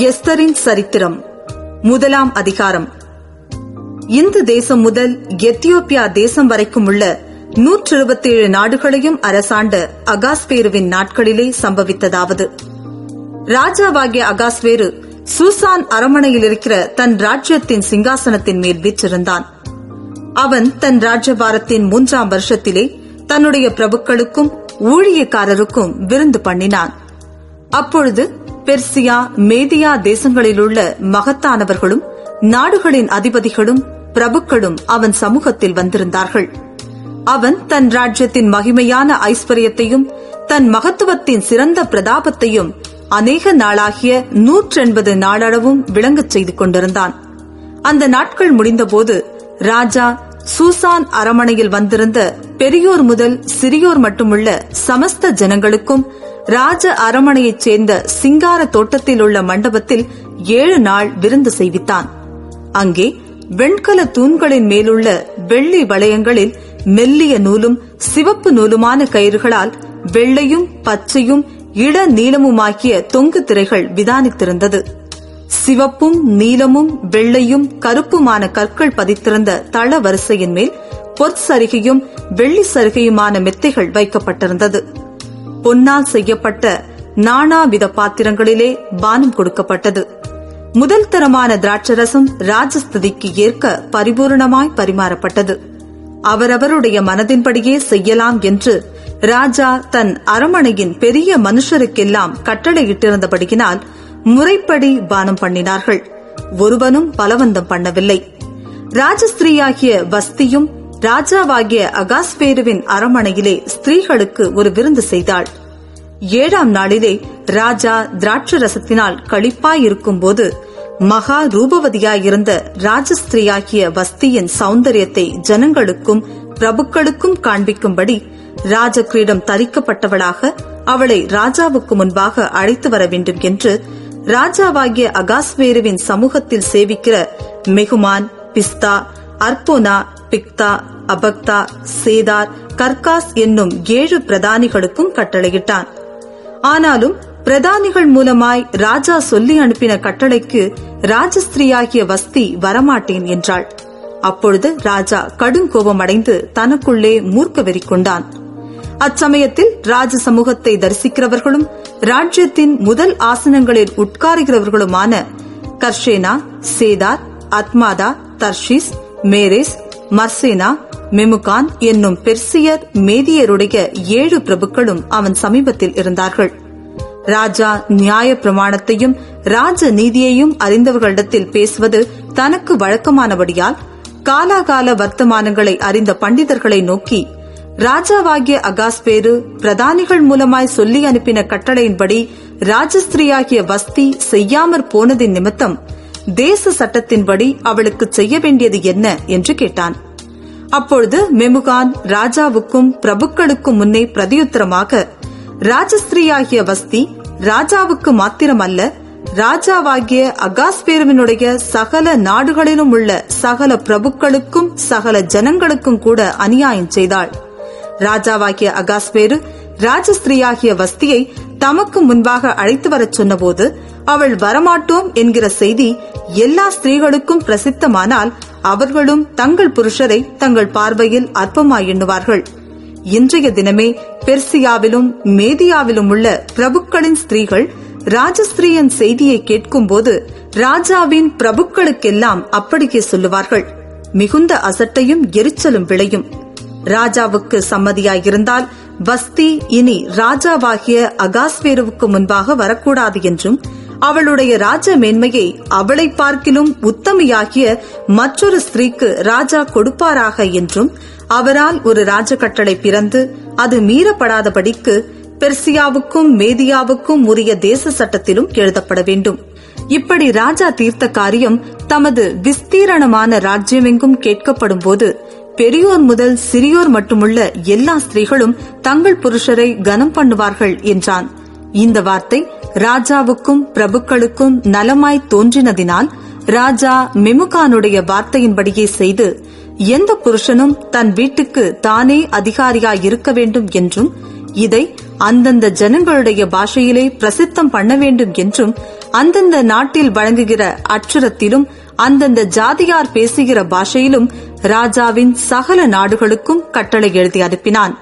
எஸ்தரின் சரித்திரம் முதலாம் அதிகாரம். இந்து தேசம் முதல் எத்தியோப்பியா தேசம் வரைக்கும் உள்ள 127 நாடுகளையும் அரசாண்ட அகாஸ்வேருவின் நாட்களிலே சம்பவித்ததாவது: ராஜாவாகிய அகாஸ்வேரு சூசான் அரமனையில் இருக்கிற தன் ராஜ்யத்தின் சிங்காசனத்தின் மேல் வீற்றிருந்தான். அவன் தன் ராஜ்யபாரத்தின் 3ஆம் வருஷத்திலே தன்னுடைய பிரபுக்களுக்கும் ஊழியக்காரருக்கும் விருந்து பண்ணினான். அப்பொழுது பெர்சியா, மேதியா தேசங்களிலுள்ள மகத்தானவர்களும் நாடுகளின் அதிபதிகளும் பிரபுக்களும் அவன் சமூகத்தில் வந்திருந்தார்கள். அவன் தன் ராஜ்யத்தின் மகிமையான ஐஸ்வர்யத்தையும் தன் மகத்துவத்தின் சிறந்த பிரதாபத்தையும் அநேக நாளாகிய 180 நாளளவும் விளங்கச் செய்து கொண்டிருந்தான். அந்த நாட்கள் முடிந்தபோது ராஜா சூசான் அரமனையில் வந்திருந்த பெரியோர் முதல் சிறியோர் மட்டுமுள்ள சமஸ்த ஜனங்களுக்கும் ராஜ அரமனையைச் சேர்ந்த சிங்கார தோட்டத்தில் உள்ள மண்டபத்தில் 7 நாள் விருந்து செய்வித்தான். அங்கே வெண்கல தூண்களின் மேலுள்ள வெள்ளி வளையங்களில் மெல்லிய நூலும் சிவப்பு நூலுமான கயிறுகளால் வெள்ளையும் பச்சையும் இள நீளமுமாகிய தொங்கு திரைகள் விதானித்திருந்தது. சிவப்பும் நீலமும் வெள்ளையும் கருப்புமான கற்கள் பதித்திருந்த தள வரிசையின் மேல் பொற்சரிகையும் வெள்ளி சரிகையுமான மெத்தைகள் வைக்கப்பட்டிருந்தது. பொன்னால் செய்யப்பட்ட நானாவித பாத்திரங்களிலே பானம் கொடுக்கப்பட்டது. முதல் தரமான திராட்சரசம் ராஜஸ்துதிக்கு ஏற்க பரிபூர்ணமாய் பரிமாறப்பட்டது. அவரவருடைய மனதின்படியே செய்யலாம் என்று ராஜா தன் அரமனையின் பெரிய மனுஷருக்கெல்லாம் கட்டளையிட்டிருந்தபடியினால் முறைப்படி பானம் பண்ணினார்கள். ஒருவனும் பலவந்தம் பண்ணவில்லை. ராஜஸ்திரீயாகிய வஸ்தியும் ராஜாவாகிய அகாஸ்வேருவின் அரமனையிலே ஸ்திரீகளுக்கு ஒரு விருந்து செய்தாள். 7ஆம் நாளிலே ராஜா திராட்சரசத்தினால் களிப்பாயிருக்கும் போது மகா ரூபவதியாயிருந்த ராஜஸ்திரீயாகிய வஸ்தியின் சௌந்தரியத்தை ஜனங்களுக்கும் பிரபுக்களுக்கும் காண்பிக்கும்படி ராஜகிரீடம் தரிக்கப்பட்டவளாக அவளை ராஜாவுக்கு முன்பாக அழைத்து வர வேண்டும் என்று ராஜாவாகிய அகாஸ்வேருவின் சமூகத்தில் சேவிக்கிற மெகுமான், பிஸ்தா, அர்போனா, பிக்தா, அபக்தா, சேதார், கர்காஸ் என்னும் 7 பிரதானிகளுக்கும் கட்டளையிட்டான். ஆனாலும் பிரதானிகள் மூலமாய் ராஜா சொல்லி அனுப்பின கட்டளைக்கு ராஜஸ்திரீயாகிய வஸ்தி வரமாட்டேன் என்றாள். அப்பொழுது ராஜா கடுங்கோபமடைந்து தனக்குள்ளே மூர்க்க வெறி கொண்டான். அச்சமயத்தில் ராஜ சமூகத்தை தரிசிக்கிறவர்களும் ராஜ்யத்தின் முதல் ஆசனங்களில் உட்காருகிறவர்களுமான கர்ஷேனா, சேதார், அத்மாதா, தர்ஷீஸ், மேரேஸ், மர்சேனா, மெமுகான் என்னும் பெர்சியர், மேதியருடைய 7 பிரபுக்களும் அவன் சமீபத்தில் இருந்தார்கள். ராஜா நியாய பிரமாணத்தையும் ராஜ நீதியையும் அறிந்தவர்களிடத்தில் பேசுவது தனக்கு வழக்கமானபடியால் காலாகால வர்த்தமானங்களை அறிந்த பண்டிதர்களை நோக்கி, ராஜாவாகிய அகாஸ்வேரு பிரதானிகள் மூலமாய் சொல்லி அனுப்பின கட்டளையின்படி ராஜஸ்திரீயாகிய வஸ்தி செய்யாமற் போனதின் நிமித்தம் தேச சட்டத்தின்படி அவளுக்கு செய்ய வேண்டியது என்ன என்று கேட்டான். அப்பொழுது மெமுகான் ராஜாவுக்கும் பிரபுக்களுக்கும் முன்னே பிரதியுத்தரமாக, ராஜஸ்திரீயாகிய வஸ்தி ராஜாவுக்கு மாத்திரமல்ல, ராஜாவாகிய அகாஸ்வேருவினுடைய சகல நாடுகளிலும் உள்ள சகல பிரபுக்களுக்கும் சகல ஜனங்களுக்கும் கூட அநியாயம் செய்தாள். ராஜாவாகிய அகாஸ்வேரு ராஜஸ்திரீயாகிய வஸ்தியை தமக்கு முன்பாக அழைத்து வரச் சொன்னபோது அவள் வரமாட்டோம் என்கிற செய்தி எல்லா ஸ்திரீகளுக்கும் பிரசித்தமானால் அவர்களும் தங்கள் புருஷரை தங்கள் பார்வையில் அற்பமாய் எண்ணுவார்கள். இன்றைய தினமே பெர்சியாவிலும் மேதியாவிலும் உள்ள பிரபுக்களின் ஸ்திரீகள் ராஜஸ்திரீயின் செய்தியை கேட்கும் போது ராஜாவின் பிரபுக்களுக்கெல்லாம் அப்படியே சொல்லுவார்கள். மிகுந்த அசட்டையும் எரிச்சலும் விளையும். ராஜாவுக்கு சம்மதியாயிருந்தால் வஸ்தி இனி ராஜாவாகிய அகாஸ்வேருவுக்கு முன்பாக வரக்கூடாது என்றும், அவளுடைய ராஜ மேன்மையை அவளை பார்க்கிலும் உத்தமையாகிய மற்றொரு ஸ்திரீக்கு ராஜா கொடுப்பாராக என்றும், அவரால் ஒரு ராஜ கட்டளை பிறந்து அது மீறப்படாதபடிக்கு பெர்சியாவுக்கும் மேதியாவுக்கும் உரிய தேச சட்டத்திலும் எழுதப்பட வேண்டும். இப்படி ராஜா தீர்த்த காரியம் தமது விஸ்தீரணமான ராஜ்யமெங்கும் கேட்கப்படும் போது பெரியோர் முதல் சிறியோர் மட்டுமுள்ள எல்லா ஸ்திரீகளும் தங்கள் புருஷரை கனம் பண்ணுவார்கள் என்றான். இந்த வார்த்தை ராஜாவுக்கும் பிரபுக்களுக்கும் நலமாய் தோன்றினதினால் ராஜா மெமுகானுடைய வார்த்தையின்படியே செய்து, எந்த புருஷனும் தன் வீட்டுக்கு தானே அதிகாரியாய் இருக்க வேண்டும் என்றும், இதை அந்தந்த ஜனங்களுடைய பாஷையிலே பிரசித்தம் பண்ண வேண்டும் என்றும் அந்தந்த நாட்டில் வழங்குகிற அட்சரத்திலும் அந்தந்த ஜாதியார் பேசுகிற பாஷையிலும் ராஜாவின் சகல நாடுகளுக்கும் கட்டளை எழுதி அனுப்பினான்.